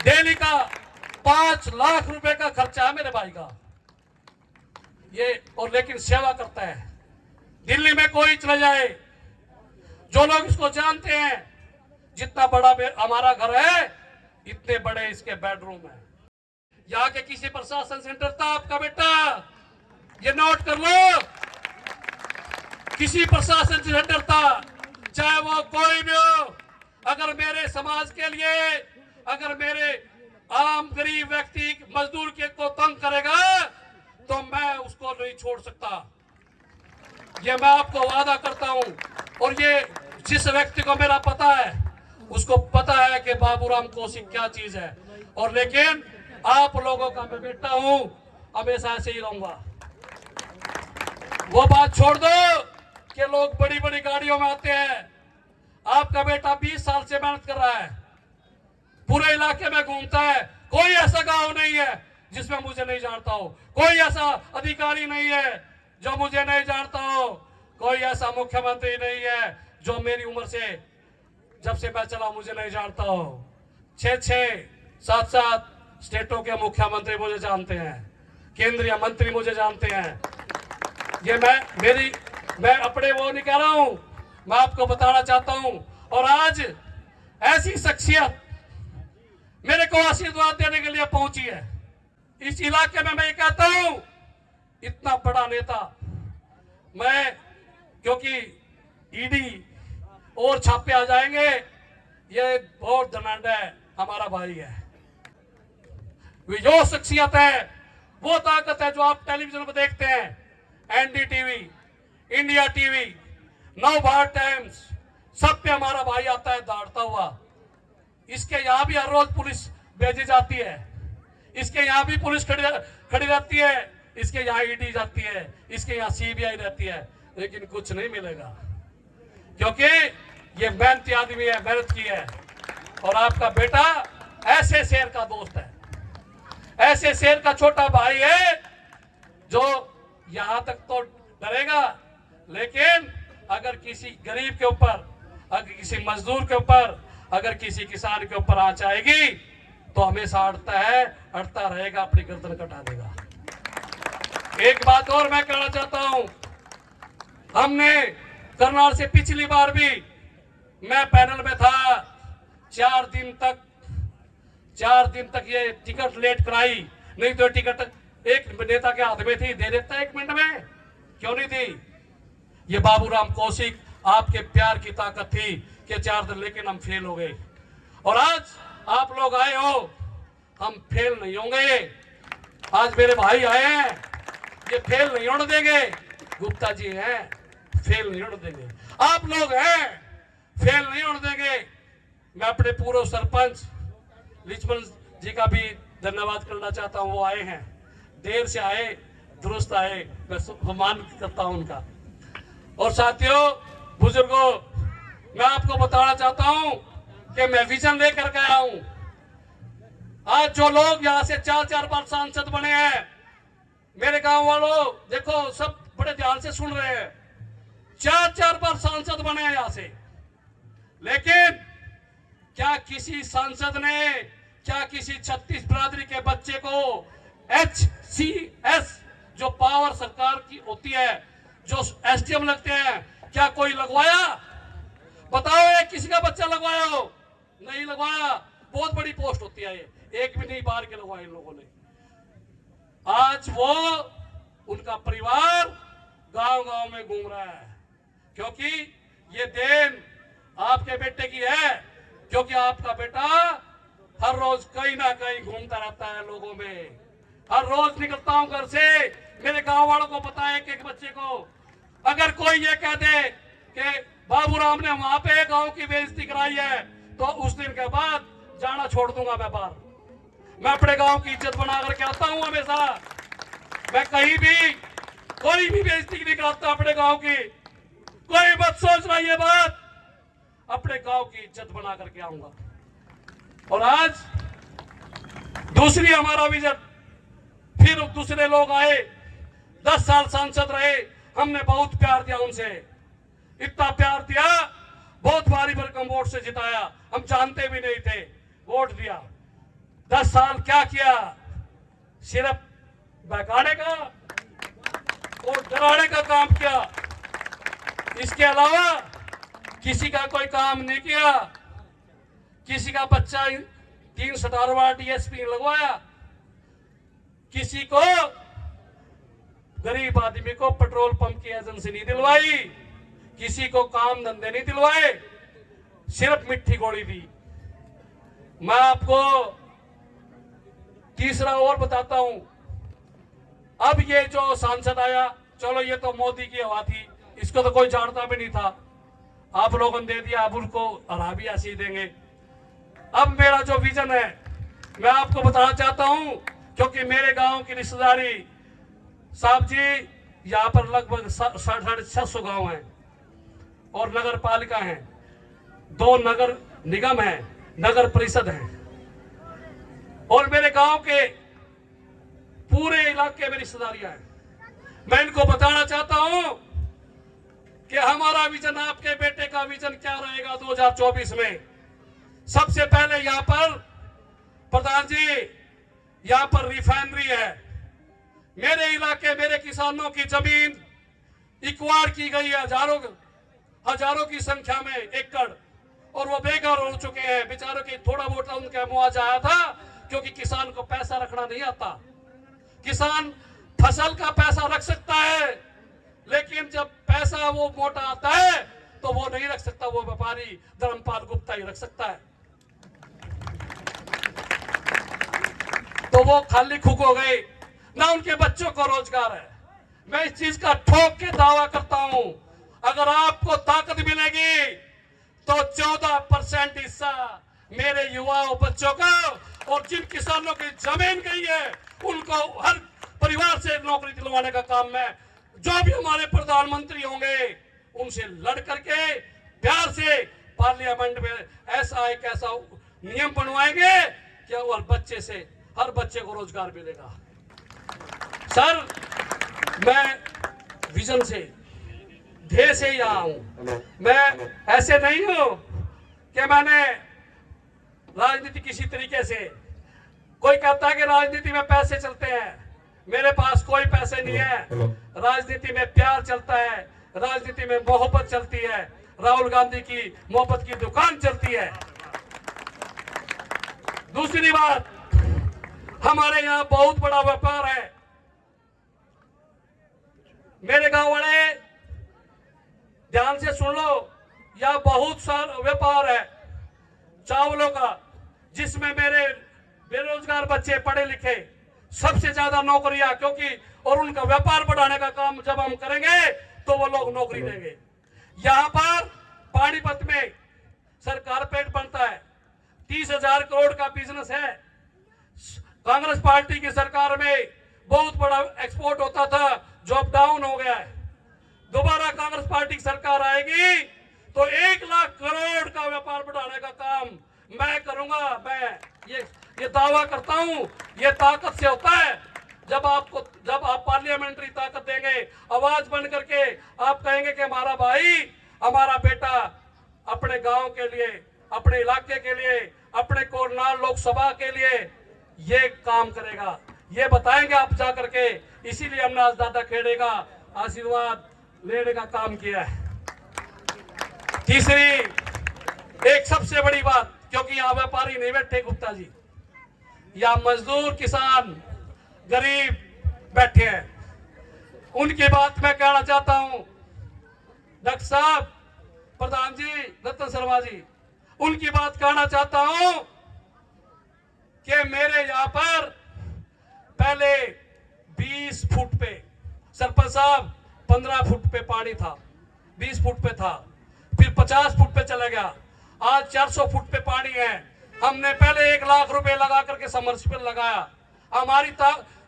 Daily का 5 लाख रुपए का खर्चा है मेरे भाई का ये, और लेकिन सेवा करता है। दिल्ली में कोई चला जाए, जो लोग इसको जानते हैं, जितना बड़ा हमारा घर है इतने बड़े इसके बेडरूम है। यहाँ के किसी प्रशासन से डरता आपका बेटा, ये नोट कर लो, किसी प्रशासन से डरता, चाहे वो कोई भी हो। अगर मेरे समाज के लिए, अगर मेरे आम गरीब व्यक्ति मजदूर के को तंग करेगा तो मैं उसको नहीं छोड़ सकता, ये मैं आपको वादा करता हूं। और ये जिस व्यक्ति को मेरा पता है उसको पता है कि बाबूराम कौशिक क्या चीज है। और लेकिन आप लोगों का मैं बेटा हूं, हमेशा ऐसे ही रहूंगा। वो बात छोड़ दो कि लोग बड़ी बड़ी गाड़ियों में आते हैं। आपका बेटा 20 साल से मेहनत कर रहा है, पूरे इलाके में घूमता है। कोई ऐसा गांव नहीं है जिसमें मुझे नहीं जानता हो, कोई ऐसा अधिकारी नहीं है जो मुझे नहीं जानता हो, कोई ऐसा मुख्यमंत्री नहीं है जो मेरी उम्र से, जब से मैं चला, मुझे नहीं जानता हो। 6-6, 7-7 स्टेटों के मुख्यमंत्री मुझे जानते हैं, केंद्रीय मंत्री मुझे जानते हैं। ये मैं अपने वो नहीं कह रहा हूं, मैं आपको बताना चाहता हूं। और आज ऐसी शख्सियत मेरे को आशीर्वाद देने के लिए पहुंची है इस इलाके में। मैं ये कहता हूं, इतना बड़ा नेता मैं, क्योंकि ईडी और छापे आ जाएंगे, ये बहुत डिमांड है, हमारा भाई है, वे जो शख्सियत है, वो ताकत है जो आप टेलीविजन पर देखते हैं, एनडीटीवी, इंडिया टीवी, नव भारत टाइम्स, सब पे हमारा भाई आता है दौड़ता हुआ। इसके यहाँ भी हर रोज पुलिस भेजी जाती है, इसके यहाँ भी पुलिस खड़ी रहती है, इसके यहाँ ईडी जाती है, इसके यहाँ सीबीआई रहती है, लेकिन कुछ नहीं मिलेगा क्योंकि ये मेहनती आदमी है, मेहनत की है। और आपका बेटा ऐसे शेर का दोस्त है, ऐसे शेर का छोटा भाई है जो यहां तक तो डरेगा, लेकिन अगर किसी गरीब के ऊपर, अगर किसी मजदूर के ऊपर, अगर किसी किसान के ऊपर आंच आएगी तो हमेशा अड़ता है, अड़ता रहेगा, अपनी गर्दन कटा देगा। एक बात और मैं कहना चाहता हूं, हमने करनाल से पिछली बार भी मैं पैनल में था, 4 दिन तक ये टिकट लेट कराई, नहीं तो टिकट एक नेता के हाथ में थी, दे देता 1 मिनट में, क्यों नहीं थी? ये बाबूराम कौशिक, आपके प्यार की ताकत थी कि 4 दिन, लेकिन हम फेल हो गए। और आज आप लोग आए हो, हम फेल नहीं होंगे। आज मेरे भाई आए हैं, ये फेल नहीं होने देंगे। गुप्ता जी हैं, फेल नहीं होने देंगे। आप लोग हैं, फेल नहीं होने देंगे। मैं अपने पूर्व सरपंच लक्ष्मण जी का भी धन्यवाद करना चाहता हूं, वो आए हैं, देर से आए, दुरुस्त आए, मैं सम्मान करता हूं उनका। और साथियों, बुजुर्गों, मैं आपको बताना चाहता हूं कि मैं विजन लेकर के आया हूं। आज जो लोग यहां से 4-4 बार सांसद बने हैं, मेरे गांव वालों देखो, सब बड़े ध्यान से सुन रहे हैं, 4-4 बार सांसद बने हैं यहां से, लेकिन क्या किसी सांसद ने, क्या किसी 36 बिरादरी के बच्चे को HCS जो पावर सरकार की होती है, जो SDM लगते हैं, क्या कोई लगवाया? बताओ, एक किसी का बच्चा लगवाया हो? नहीं लगवाया। बहुत बड़ी पोस्ट होती है ये, एक भी नहीं बाहर के लगवाए इन लोगों ने। आज वो, उनका परिवार गांव-गांव में घूम रहा है, क्योंकि ये देन आपके बेटे की है, क्योंकि आपका बेटा हर रोज कहीं ना कहीं घूमता रहता है लोगों में। हर रोज निकलता हूं घर से, मेरे गांव वालों को पता है कि एक बच्चे को अगर कोई ये कह दे कि बाबूराम ने वहां पे गांव की बेइज्जती कराई है, तो उस दिन के बाद जाना छोड़ दूंगा मैं बाहर। मैं अपने गांव की इज्जत बना करके आता हूं हमेशा। मैं कहीं भी कोई भी बेइज्जती नहीं कराता अपने गांव की। कोई मत सोचना ये बात, अपने गांव की इज्जत बना करके आऊंगा। और आज दूसरी हमारा विजन, फिर दूसरे लोग आए, 10 साल सांसद रहे, हमने बहुत प्यार दिया उनसे, इतना प्यार दिया, बहुत भारी भरकम वोट से जिताया, हम जानते भी नहीं थे, वोट दिया। 10 साल क्या किया? सिर्फ बहकाने का और डराने का काम किया। इसके अलावा किसी का कोई काम नहीं किया। किसी का बच्चा 3 स्टार डीएसपी लगवाया, किसी को गरीब आदमी को पेट्रोल पंप की एजेंसी नहीं दिलवाई, किसी को काम धंधे नहीं दिलवाए, सिर्फ मिट्टी गोली दी। मैं आपको तीसरा और बताता हूं। अब ये जो सांसद आया, चलो ये तो मोदी की हवा थी, इसको तो कोई जानता भी नहीं था, आप लोगों ने दे दिया, अब उनको हरा भी ऐसे ही देंगे। अब मेरा जो विजन है मैं आपको बताना चाहता हूं, क्योंकि मेरे गांव की रिश्तेदारी साहब जी, यहाँ पर लगभग 650 गांव हैं और नगर पालिका हैं, 2 नगर निगम हैं, नगर परिषद हैं, और मेरे गांव के पूरे इलाके में रिश्तेदारियां हैं। मैं इनको बताना चाहता हूं कि हमारा विजन, आपके बेटे का विजन क्या रहेगा 2024 में। सबसे पहले यहां पर प्रधान जी, यहां पर रिफाइनरी है। मेरे इलाके, मेरे किसानों की जमीन इक्वार की गई है, हजारों की संख्या में एकड़, और वो बेकार हो चुके हैं बेचारों के। थोड़ा बहुत उनका मुआवजा आया था, क्योंकि किसान को पैसा रखना नहीं आता। किसान फसल का पैसा रख सकता है, लेकिन जब पैसा वो मोटा आता है तो वो नहीं रख सकता, वो व्यापारी धर्मपाल गुप्ता ही रख सकता है। तो वो खाली खुक हो गए, ना उनके बच्चों को रोजगार है। मैं इस चीज का ठोक के दावा करता हूं, अगर आपको ताकत मिलेगी तो 14% हिस्सा मेरे युवाओं बच्चों को, और जिन किसानों की जमीन गई है उनको हर परिवार से नौकरी दिलवाने का काम मैं, जो भी हमारे प्रधानमंत्री होंगे उनसे लड़ करके प्यार से पार्लियामेंट में ऐसा एक ऐसा नियम बनवाएंगे कि हर बच्चे को रोजगार मिलेगा। सर, मैं विजन से, ध्येय से यहाँ हूं। मैं ऐसे नहीं हूं कि मैंने राजनीति किसी तरीके से, कोई कहता है कि राजनीति में पैसे चलते हैं, मेरे पास कोई पैसे नहीं है। राजनीति में प्यार चलता है, राजनीति में मोहब्बत चलती है। राहुल गांधी की मोहब्बत की दुकान चलती है। दूसरी बात, हमारे यहाँ बहुत बड़ा व्यापार है। मेरे गांव वाले ध्यान से सुन लो, यह बहुत सारा व्यापार है चावलों का, जिसमें मेरे बेरोजगार बच्चे पढ़े लिखे सबसे ज्यादा नौकरियां, क्योंकि और उनका व्यापार बढ़ाने का काम जब हम करेंगे तो वो लोग नौकरी देंगे। यहां पर पानीपत में सर कारपेट बनता है, 30,000 करोड़ का बिजनेस है। कांग्रेस पार्टी की सरकार में बहुत बड़ा एक्सपोर्ट होता था, जॉब डाउन हो गया है। दोबारा कांग्रेस पार्टी की सरकार आएगी तो 1 लाख करोड़ का व्यापार बढ़ाने का काम मैं करूंगा। मैं ये दावा करता हूं। ये ताकत से होता है, जब आप पार्लियामेंट्री ताकत देंगे, आवाज बन करके आप कहेंगे कि हमारा भाई, हमारा बेटा अपने गांव के लिए, अपने इलाके के लिए, अपने कोरनाल लोकसभा के लिए ये काम करेगा, ये बताएंगे आप जा करके। इसीलिए हमने आज दादा खेड़े का आशीर्वाद लेने का काम किया है। तीसरी एक सबसे बड़ी बात, क्योंकि यहाँ व्यापारी नहीं बैठे गुप्ता जी, या मजदूर, किसान, गरीब बैठे हैं, उनकी बात मैं कहना चाहता हूं। डॉक्टर साहब, प्रधान जी, रतन शर्मा जी, उनकी बात कहना चाहता हूं कि मेरे यहां पर पहले 20 फुट पे, सरपंच साहब 15 फुट पे पानी था, 20 फुट पे था, फिर 50 फुट पे चला गया, आज 400 फुट पे पानी है। हमने पहले 1 लाख रुपए लगा करके समरसेबल लगाया। हमारी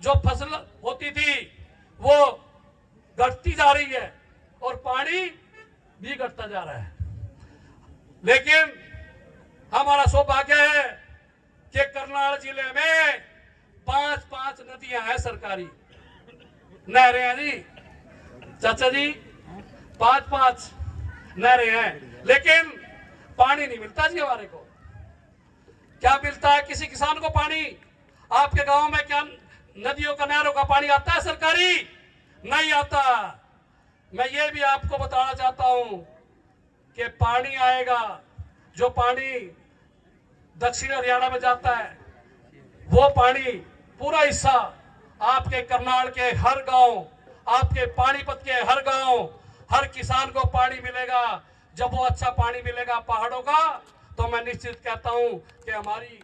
जो फसल होती थी वो घटती जा रही है और पानी भी घटता जा रहा है। लेकिन हमारा सौभाग्य है कि करनाल जिले में 5 नदियां हैं, सरकारी नहरें हैं जी, चाचा जी, 5 नहरें हैं, लेकिन पानी नहीं मिलता जी हमारे को। क्या मिलता है किसी किसान को पानी? आपके गांव में क्या नदियों का नहरों का पानी आता है सरकारी? नहीं आता। मैं ये भी आपको बताना चाहता हूं कि पानी आएगा, जो पानी दक्षिण हरियाणा में जाता है वो पानी पूरा हिस्सा आपके करनाल के हर गांव, आपके पानीपत के हर गांव, हर किसान को पानी मिलेगा। जब वो अच्छा पानी मिलेगा पहाड़ों का, तो मैं निश्चित कहता हूं कि हमारी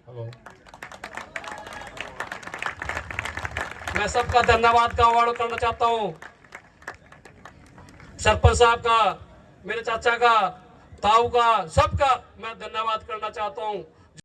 मैं सबका धन्यवाद गांव वालों करना चाहता हूं, सरपंच साहब का, मेरे चाचा का, ताऊ का, सबका मैं धन्यवाद करना चाहता हूं।